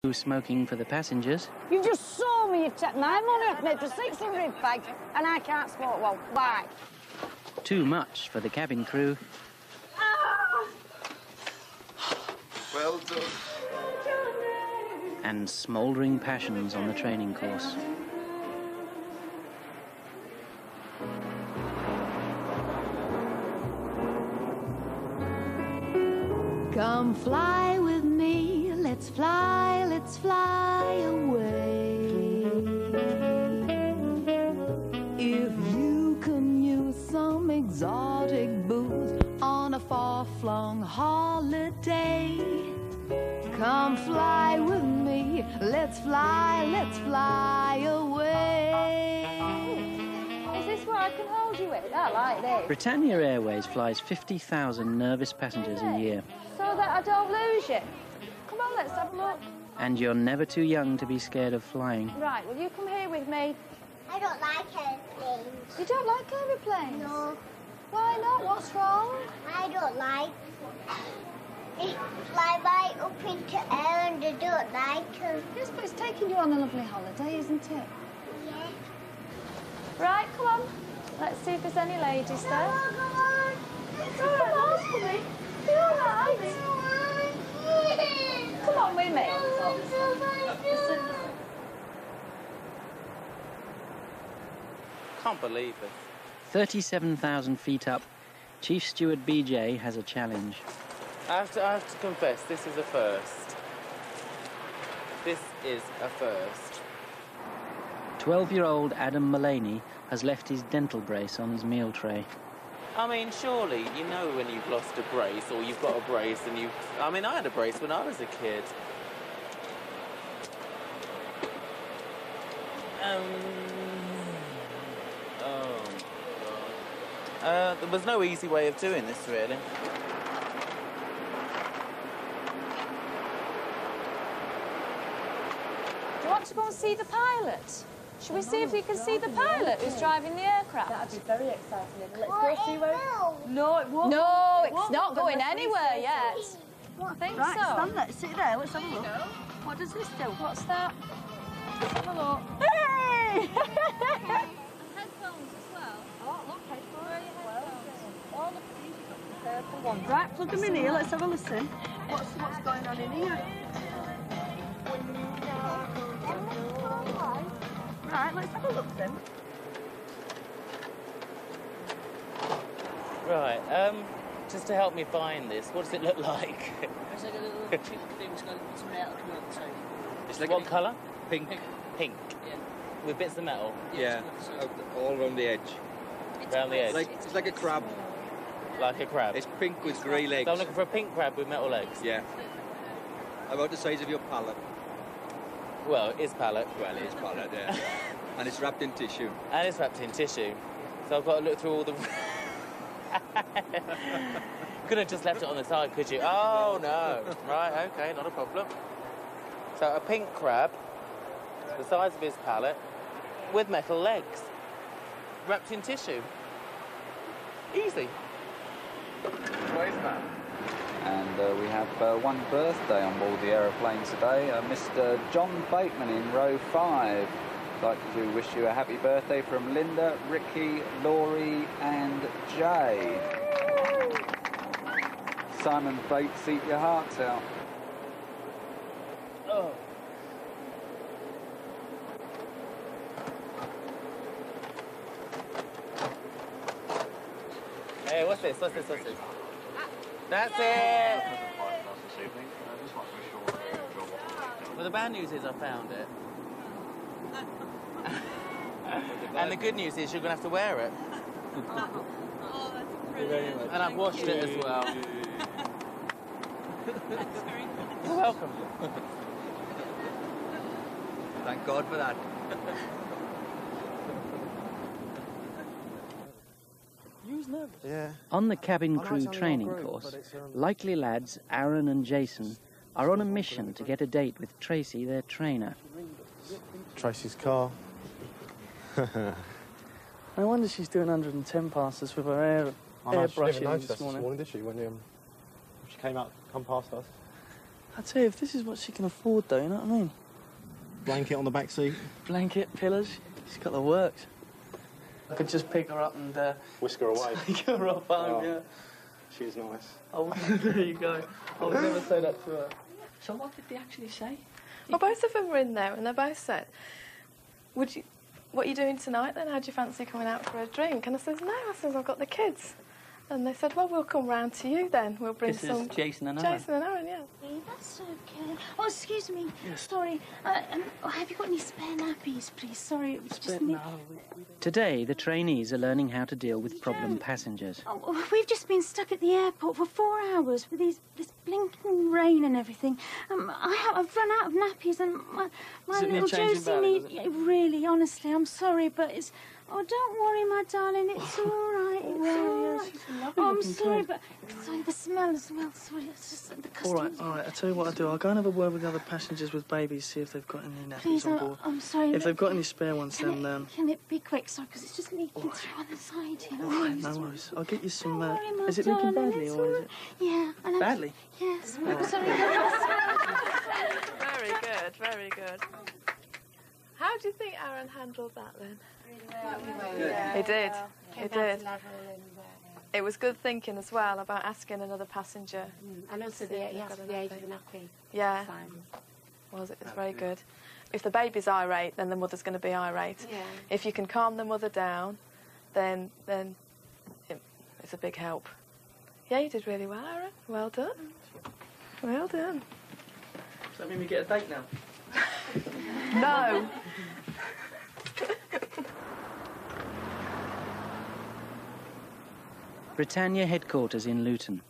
Smoking for the passengers. You just saw me. You've taken my money off me for 600 fags, and I can't smoke. Well, why? Too much for the cabin crew. Well done. And smouldering passions on the training course. Come fly with me, let's fly away. If you can use some exotic booze on a far-flung holiday, come fly with me, let's fly away. Is this where I can hold you with? I like this. Britannia Airways flies 50,000 nervous passengers a year. So that I don't lose you. Come on, let's have a look. And you're never too young to be scared of flying. Right, will you come here with me? I don't like airplanes. You don't like aeroplanes? No. Why not? What's wrong? I don't like. They fly right up into air and I don't like them. Yes, but it's taking you on a lovely holiday, isn't it? Yeah. Right, come on. Let's see if there's any ladies there. Come on. Come on, honey. Be all right. Come on with me. Can't believe it. 37,000 feet up, Chief Steward BJ has a challenge. I have to confess, this is a first. This is a first. 12-year-old Adam Mullaney has left his dental brace on his meal tray. I mean, surely you know when you've lost a brace or you've got a brace and you... I mean, I had a brace when I was a kid. There was no easy way of doing this, really. Do you want to go and see the pilot? Shall we see if we can see the pilot who's driving the aircraft? That'd be very exciting. Let's go see where it... No, it won't. No, it's not going anywhere yet. I think right, so. Stand there, sit there, let's have a look. What does this do? What's that? Let's have a look. Hey! Headphones as well. Oh, look, headphones. Where are your headphones? Oh, look, these are the purple ones. Right, plug them in here, let's have a listen. What's going on in here? Right, let's have a look then. Right, just to help me find this, what does it look like? It's like a little chip thing that's got some metal coming out the side. It's like what colour? Pink. Pink. Yeah. With bits of metal? Yeah, all around the edge. Around the edge? It's like a crab. Like a crab? It's pink with grey legs. So I'm looking for a pink crab with metal legs? Yeah. About the size of your palate. Well, it is palate. Well, it is palate, yeah. And it's wrapped in tissue. And it's wrapped in tissue. So I've got to look through all the... Could have just left it on the side, could you? Oh, no. Right, OK, not a problem. So a pink crab, the size of his palate, with metal legs, wrapped in tissue. Easy. Where's that? And we have one birthday on board the aeroplane today, Mr. John Bateman in row 5. I'd like to wish you a happy birthday from Linda, Ricky, Laurie and Jay. Simon Bates, eat your hearts out. Oh. Hey, what's this? What's this? What's this? That's it! Well, the bad news is I found it. And the good news is you're going to have to wear it. Oh, that's brilliant. And I've washed it as well. You're welcome. Thank God for that. Yeah. On the cabin crew training course, likely lads Aaron and Jason are on a mission to get a date with Tracy, their trainer. Tracy's car. No wonder she's doing 110 passes with her She didn't airbrushing notice this us morning. did she, when she come past us? I tell you, if this is what she can afford, though, you know what I mean? Blanket on the back seat. Blanket, pillows. She's got the works. I could just pick her up and whisk her away. take her off home. Yeah. She's nice. Oh, there you go. I would never say that to her. So what did they actually say? Well, both of them were in there, and they both said, what are you doing tonight then? How do you fancy coming out for a drink? And I says, no, I've got the kids. And they said, well, we'll come round to you then. We'll bring some... This is Jason and Aaron. Jason and Aaron, yeah. That's okay. Oh, excuse me. Yes. Sorry. Have you got any spare nappies, please? Sorry, we just need... Today, the trainees are learning how to deal with problem passengers. Oh, we've just been stuck at the airport for 4 hours with this blinking rain and everything. I've run out of nappies and my little Josie needs... Really, honestly, I'm sorry, but it's... Oh, don't worry, my darling, it's all right, it's all right. Oh, I'm sorry, but sorry, the smell as well, sorry, it's just the customs. All right, I'll tell you what I'll do. I'll go and have a word with the other passengers with babies, see if they've got any nappies Please, on board. I'm sorry. If they've got any spare ones, then... Can it be quick, sorry, because it's just leaking through on the side here. All right, no worries. I'll get you some... Don't worry, my is it leaking darling, badly, it's or is all it... Yeah. And Badly? Yes, Oh. sorry. Very good, very good. How do you think Aaron handled that then? He did. He did. It was good thinking as well about asking another passenger. And also the age of the nappy. Yeah. Was it? It's very good. If the baby's irate, then the mother's going to be irate. Yeah. If you can calm the mother down, then it's a big help. Yeah, you did really well, Aaron. Well done. Well done. Does that mean we get a date now? No. Britannia headquarters in Luton.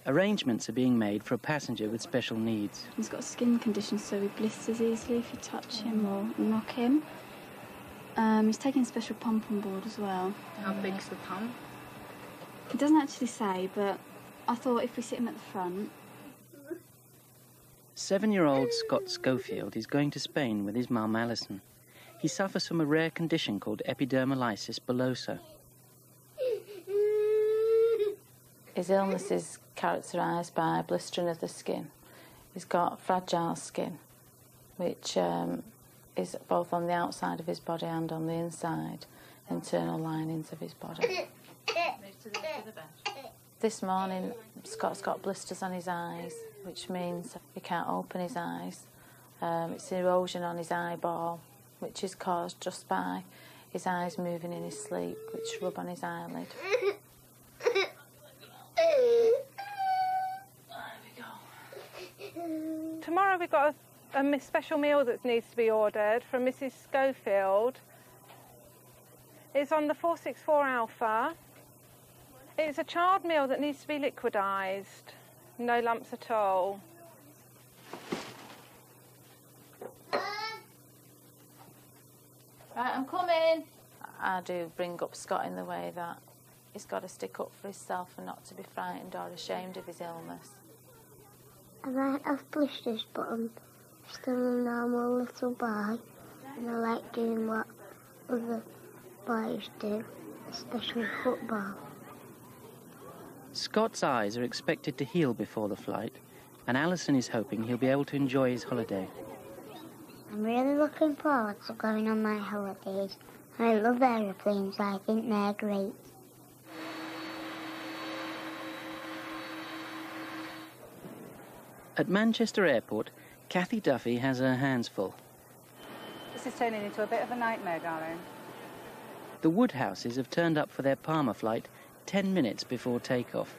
Arrangements are being made for a passenger with special needs. He's got a skin condition, so he blisters easily if you touch him or knock him. He's taking a special pump on board as well. How big's the pump? He doesn't actually say, but I thought if we sit him at the front... 7-year-old Scott Schofield is going to Spain with his mum Alison. He suffers from a rare condition called epidermolysis bullosa. His illness is characterised by blistering of the skin. He's got fragile skin, which is both on the outside of his body and on the inside, internal linings of his body. This morning, Scott's got blisters on his eyes, which means he can't open his eyes. It's erosion on his eyeball, which is caused just by his eyes moving in his sleep, which rub on his eyelid. Tomorrow we've got a special meal that needs to be ordered from Mrs. Schofield. It's on the 464 Alpha. It's a child meal that needs to be liquidised. No lumps at all. Right, I'm coming. I do bring up Scott in the way that he's got to stick up for himself and not to be frightened or ashamed of his illness. I might have blisters, but I'm still a normal little boy, and I like doing what other boys do, especially football. Scott's eyes are expected to heal before the flight, and Alison is hoping he'll be able to enjoy his holiday. I'm really looking forward to going on my holidays. I love aeroplanes, I think they're great. At Manchester Airport, Kathy Duffy has her hands full. This is turning into a bit of a nightmare, darling. The Woodhouses have turned up for their Palma flight 10 minutes before takeoff.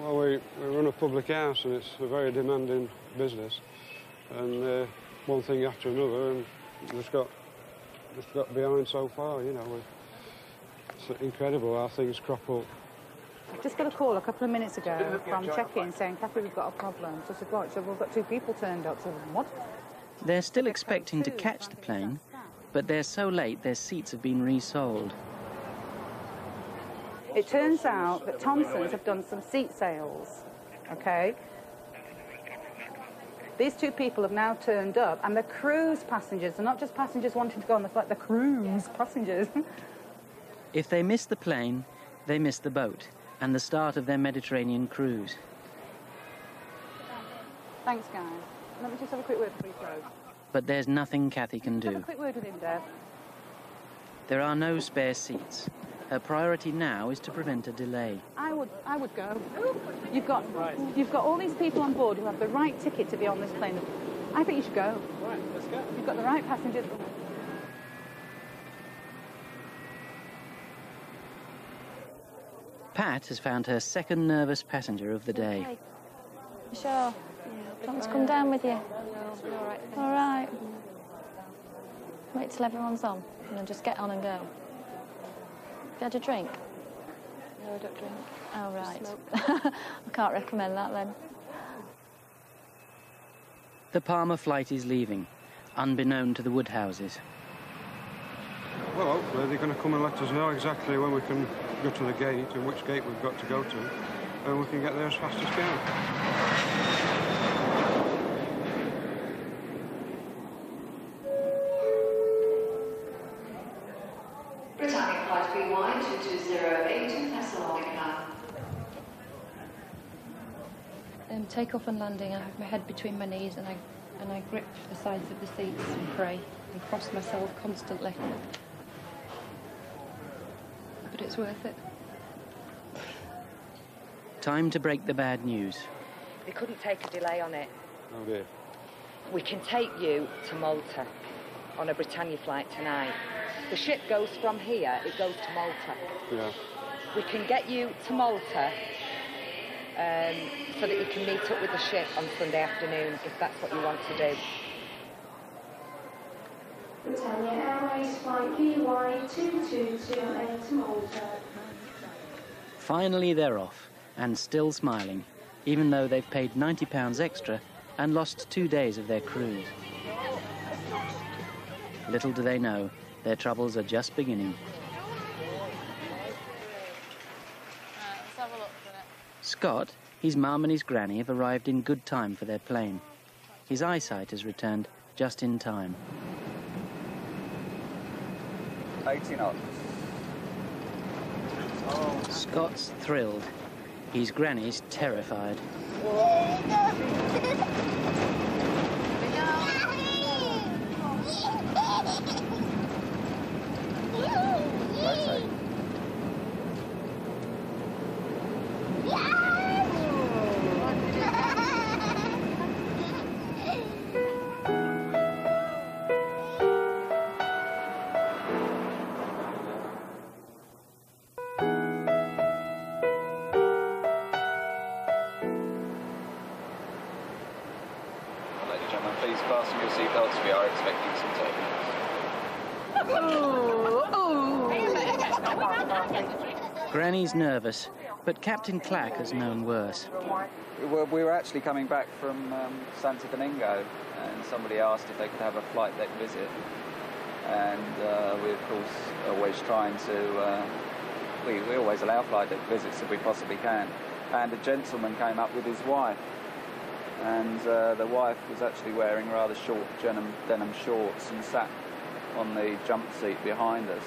Well, we run a public house and it's a very demanding business. And one thing after another, and just got behind so far, you know. It's incredible how things crop up. I just got a call a couple of minutes ago from check-in saying, Kathy, we've got a problem. So I said, right, so we've got 2 people turned up. So what? They're still expecting to catch the plane, but they're so late their seats have been resold. It turns out that Thompson's have done some seat sales, OK? These 2 people have now turned up, and they're cruise passengers. They're not just passengers wanting to go on the flight, they're cruise passengers. If they miss the plane, they miss the boat and the start of their Mediterranean cruise. Thanks, guys. Let me just have a quick word before you close. But there's nothing Kathy can Have a do. quick word with him, Deb. There are no spare seats. Her priority now is to prevent a delay. I would go. You've got all these people on board who have the right ticket to be on this plane. I think you should go. Right, let's go. You've got the right passengers. Pat has found her second nervous passenger of the day. Okay. You sure? Do you want me to come down with you? No, all right. All right. Wait till everyone's on and then just get on and go. Have you had a drink? No, I don't drink. Oh, right. Smoke. I can't recommend that then. The Palmer flight is leaving, unbeknown to the Woodhouses. Well, hopefully they're going to come and let us know exactly when we can go to the gate and which gate we've got to go to, and we can get there as fast as we can. Britannic Flight BY 2208 to Thessalonica. Take off and landing, I have my head between my knees and I grip the sides of the seats and pray and cross myself constantly. But it's worth it. Time to break the bad news. They couldn't take a delay on it. Oh dear. We can take you to Malta on a Britannia flight tonight. The ship goes from here, it goes to Malta. Yeah. We can get you to Malta so that you can meet up with the ship on Sunday afternoon, if that's what you want to do. Britannia Airways flight BY 2228 to Malta. Finally they're off, and still smiling, even though they've paid £90 extra and lost 2 days of their cruise. Little do they know, their troubles are just beginning. Let's have a look for it. Scott, his mum and his granny have arrived in good time for their plane. His eyesight has returned just in time. 80 knots. Scott's thrilled. His granny's terrified. Please fasten your seatbelts. We are expecting some turbulence. Granny's nervous, but Captain Clack has known worse. We were actually coming back from Santo Domingo, and somebody asked if they could have a flight deck visit. And we, of course, always trying to... we always allow flight deck visits if we possibly can. And a gentleman came up with his wife. And the wife was actually wearing rather short denim shorts and sat on the jump seat behind us.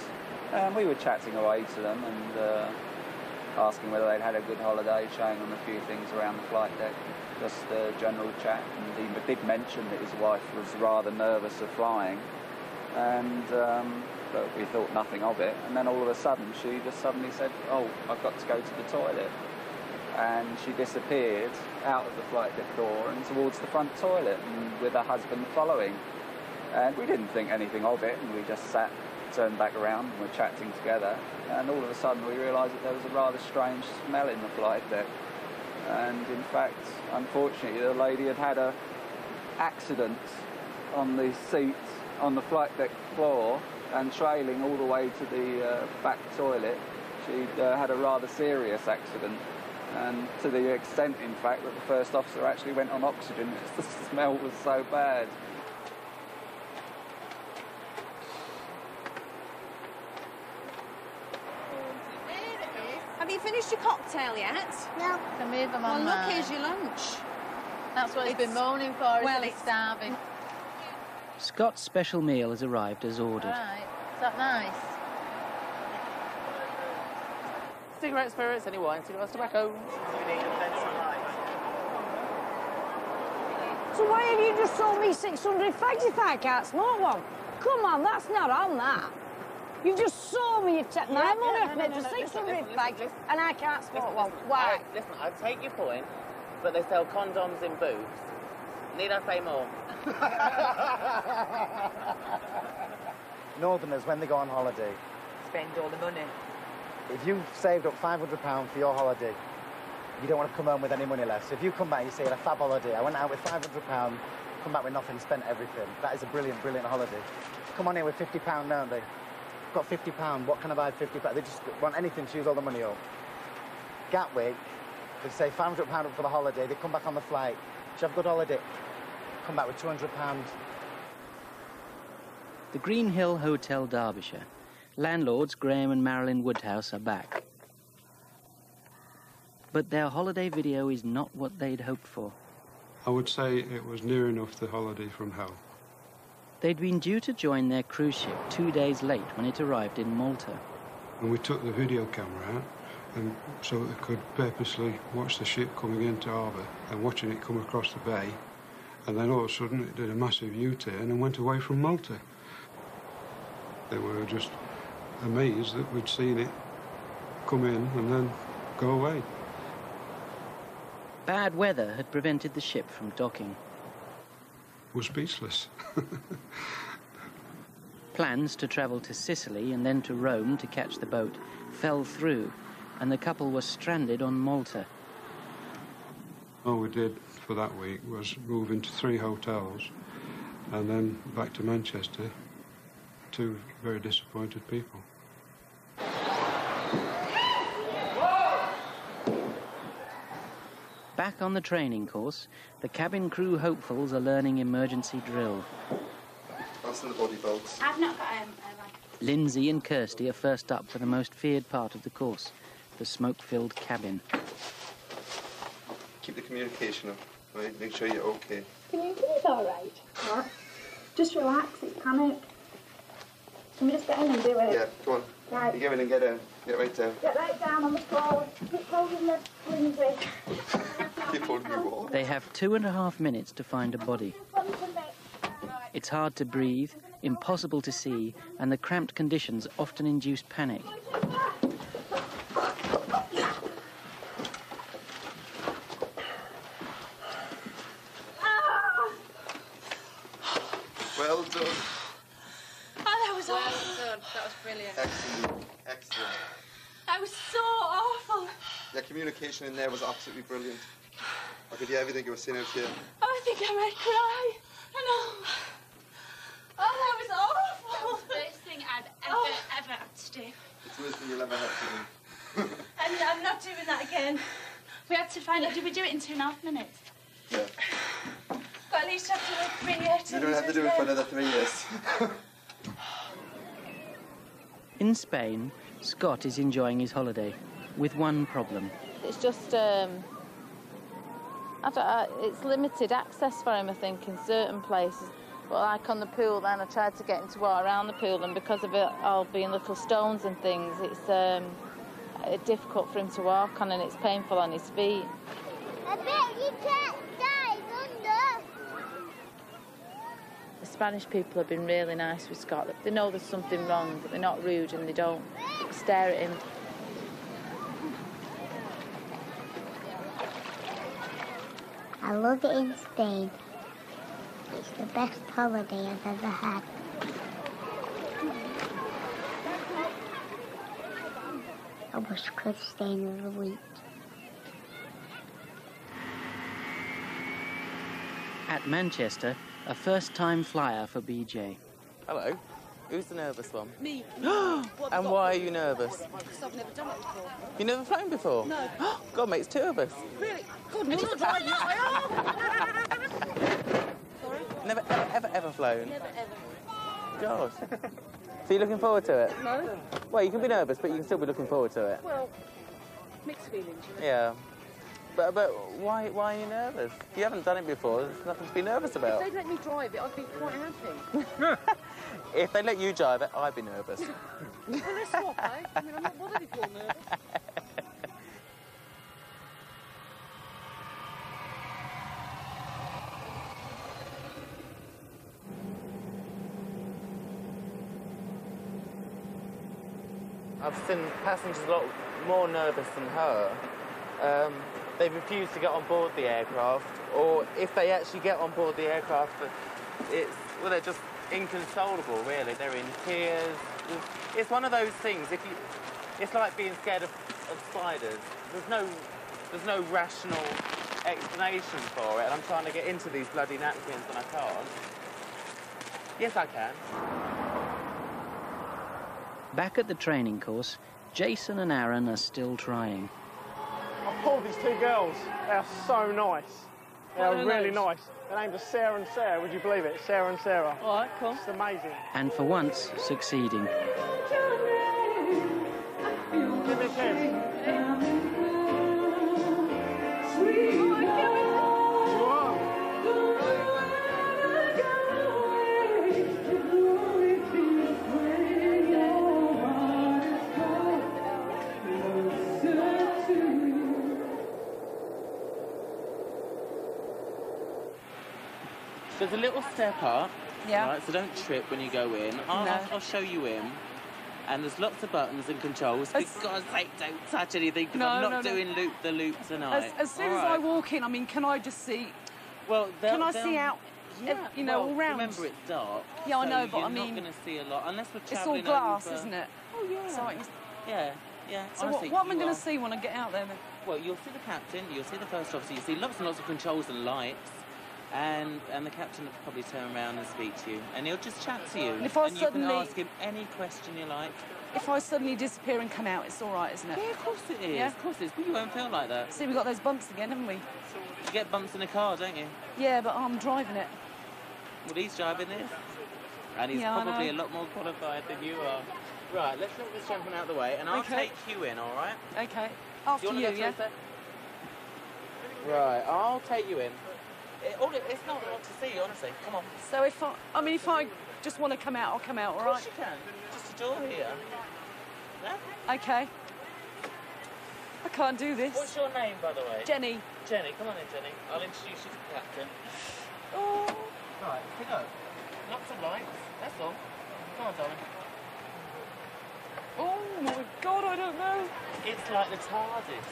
And we were chatting away to them and asking whether they'd had a good holiday, showing them a few things around the flight deck, just a general chat. And he did mention that his wife was rather nervous of flying, and but we thought nothing of it. And then all of a sudden she just suddenly said, "Oh, I've got to go to the toilet." And she disappeared out of the flight deck door and towards the front toilet, and with her husband following. And we didn't think anything of it, and we just sat, turned back around, and were chatting together. And all of a sudden we realised that there was a rather strange smell in the flight deck. And in fact, unfortunately, the lady had had an accident on the seat on the flight deck floor, and trailing all the way to the back toilet, she'd had a rather serious accident. And to the extent, in fact, that the first officer actually went on oxygen because the smell was so bad. Have you finished your cocktail yet? No. Can move them on. Well, look, here's your lunch. That's what he's been moaning for. Well, it's starving. Scott's special meal has arrived as ordered. Right. Is that nice? Cigarette spirits, any wine, cigarettes, tobacco. So why have you just sold me 600 fags if I can't smoke one? Come on, that's not on that. You've just sold me, you've taken my money off me for 600 fags and I can't smoke one. Why? Right, listen, I take your point, but they sell condoms in booths. Need I say more? Northerners, when they go on holiday, Spend all the money. if you've saved up £500 for your holiday, you don't want to come home with any money left. So if you come back, you say, a fab holiday, I went out with £500, come back with nothing, spent everything. That is a brilliant, brilliant holiday. Come on here with £50, don't they? Got £50, what can I buy £50? They just want anything to use all the money up. Gatwick, they say £500 up for the holiday, they come back on the flight. Did you have a good holiday? Come back with £200. The Green Hill Hotel, Derbyshire. Landlords Graham and Marilyn Woodhouse are back. But their holiday video is not what they'd hoped for. I would say it was near enough the holiday from hell. They'd been due to join their cruise ship 2 days late when it arrived in Malta. And we took the video camera out, and so they could purposely watch the ship coming into harbour and watching it come across the bay. And then all of a sudden it did a massive U-turn and went away from Malta. They were just amazed that we'd seen it come in and then go away. Bad weather had prevented the ship from docking. We're speechless. Plans to travel to Sicily and then to Rome to catch the boat fell through, and the couple was stranded on Malta. All we did for that week was move into 3 hotels and then back to Manchester. 2 very disappointed people. Back on the training course, the cabin crew hopefuls are learning emergency drill. Fasten the body bolts. I've not got Lindsay and Kirsty are first up for the most feared part of the course, the smoke-filled cabin. Keep the communication up, right? Make sure you're okay. Can you breathe all right? What? Just relax, it's panic. Can we just get in and do it? Yeah, go on. Right. You get in and get in. Get right down. Get right down on the floor. Keep holding the Lindsay. Keep holding your wall. They have 2.5 minutes to find a body. It's hard to breathe, impossible to see, and the cramped conditions often induce panic. Well done. Oh, that was Well awful. done. That was brilliant. Excellent. Excellent. That was so awful. Yeah, communication in there was absolutely brilliant. I could hear everything you were saying out here. Oh, I think I might cry. I know. Oh, that was awful. That was the worst thing I've ever had to do. It's the worst thing you'll ever have to do. And I'm not doing that again. We had to find out. Did we do it in 2.5 minutes? Yeah. But at least have to wait 3 years. You don't have to do it for another 3 years. In Spain, Scott is enjoying his holiday, with one problem. It's just, it's limited access for him, I think, in certain places. But like on the pool, then I tried to get him to walk around the pool, and because of it all being little stones and things, it's difficult for him to walk on, and it's painful on his feet. I bet you can't dive under. The Spanish people have been really nice with Scott. They know there's something wrong, but they're not rude and they don't stare at him. I love it in Spain. It's the best holiday I've ever had. I wish I could stay another week. At Manchester, a first-time flyer for BJ. Hello. Who's the nervous one? Me. And why are you nervous? Because I've never done it before. You've never flown before? No. God, mate, it's 2 of us. Really? God, me not driving. Sorry? Never, ever flown? Never, ever. God. So you're looking forward to it? No. Well, you can be nervous, but you can still be looking forward to it. Well, mixed feelings, you know. Yeah. But why are you nervous? If you haven't done it before, there's nothing to be nervous about. If they'd let me drive it, I'd be quite happy. If they let you drive it, I'd be nervous. Well, let's swap, eh? I mean, I'm not bothered if you're nervous. I've seen passengers a lot more nervous than her. They refuse to get on board the aircraft, or if they actually get on board the aircraft, they're just inconsolable, really. They're in tears. It's one of those things. It's like being scared of spiders. There's no rational explanation for it, and I'm trying to get into these bloody napkins and I can't. Yes, I can. Back at the training course, Jason and Aaron are still trying. I pulled these two girls. They are so nice. They are really nice. Their names are Sarah and Sarah, would you believe it? Sarah and Sarah. All right, cool. It's amazing. And for once, succeeding. Give me a kiss. There's a little step up, yeah. Right, so don't trip when you go in. I'll show you in. And there's lots of buttons and controls. For God's sake, don't touch anything, because I'm not doing loop-the-loop tonight. As soon as I walk in, I mean, can I just see... Well, can I see out, you know, all round? Remember, it's dark. Yeah, I know, but you're I mean... You're not going to see a lot, unless we're it's travelling all glass, over... isn't it? Oh, yeah. So yeah. So Honestly, what am I going to see when I get out there, then? Well, you'll see the captain, you'll see the first officer, you'll see lots and lots of controls and lights. And the captain will probably turn around and speak to you, and he'll just chat to you. And if I you can ask him any question you like. If I suddenly disappear and come out, it's all right, isn't it? Yeah, of course it is. Yeah? Of course it is. But you won't feel like that. See, we've got those bumps again, haven't we? You get bumps in a car, don't you? Yeah, but I'm driving it. Well, he's driving this, and he's probably a lot more qualified than you are. Right, let's get this gentleman out of the way, and I'll take you in, all right? Okay. After you, yeah? Right, I'll take you in. It's not hard to see, honestly. Come on. So if I just want to come out, I'll come out, all right? Of course you can. Just a door here. Yeah? Okay. I can't do this. What's your name, by the way? Jenny. Jenny, come on in, Jenny. I'll introduce you to the captain. Oh. Right, here we go. Lots of lights. That's all. Come on, darling. Oh my God, I don't know. It's like the TARDIS.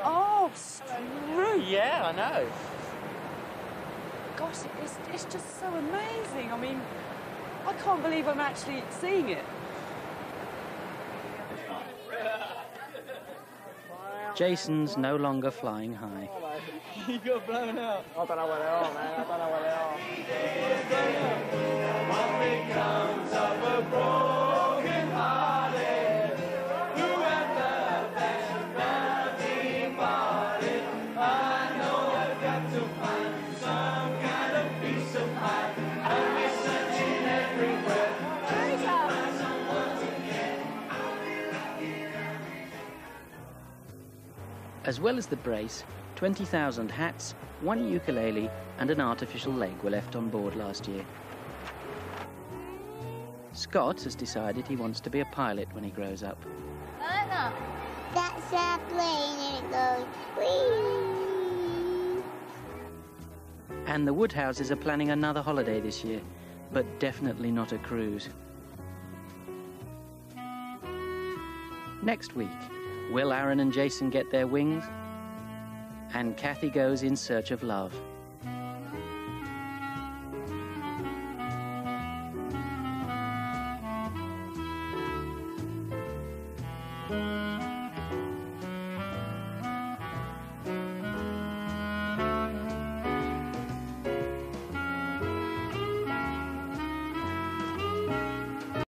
Oh, screw. Yeah, I know. Gosh, it's just so amazing. I mean, I can't believe I'm actually seeing it. Jason's no longer flying high. You got blown out. I don't know where they are, man. I don't know where they are. What becomes of a broken hearted? Whoever that's departed, I know I've got to find some kind of peace of mind. I'll be searching everywhere. As well as the brace, 20,000 hats, one ukulele and an artificial leg were left on board last year. Scott has decided he wants to be a pilot when he grows up. I like that. That's our plane and it goes, whee! And the Woodhouses are planning another holiday this year, but definitely not a cruise. Next week, will Aaron and Jason get their wings? And Kathy goes in search of love.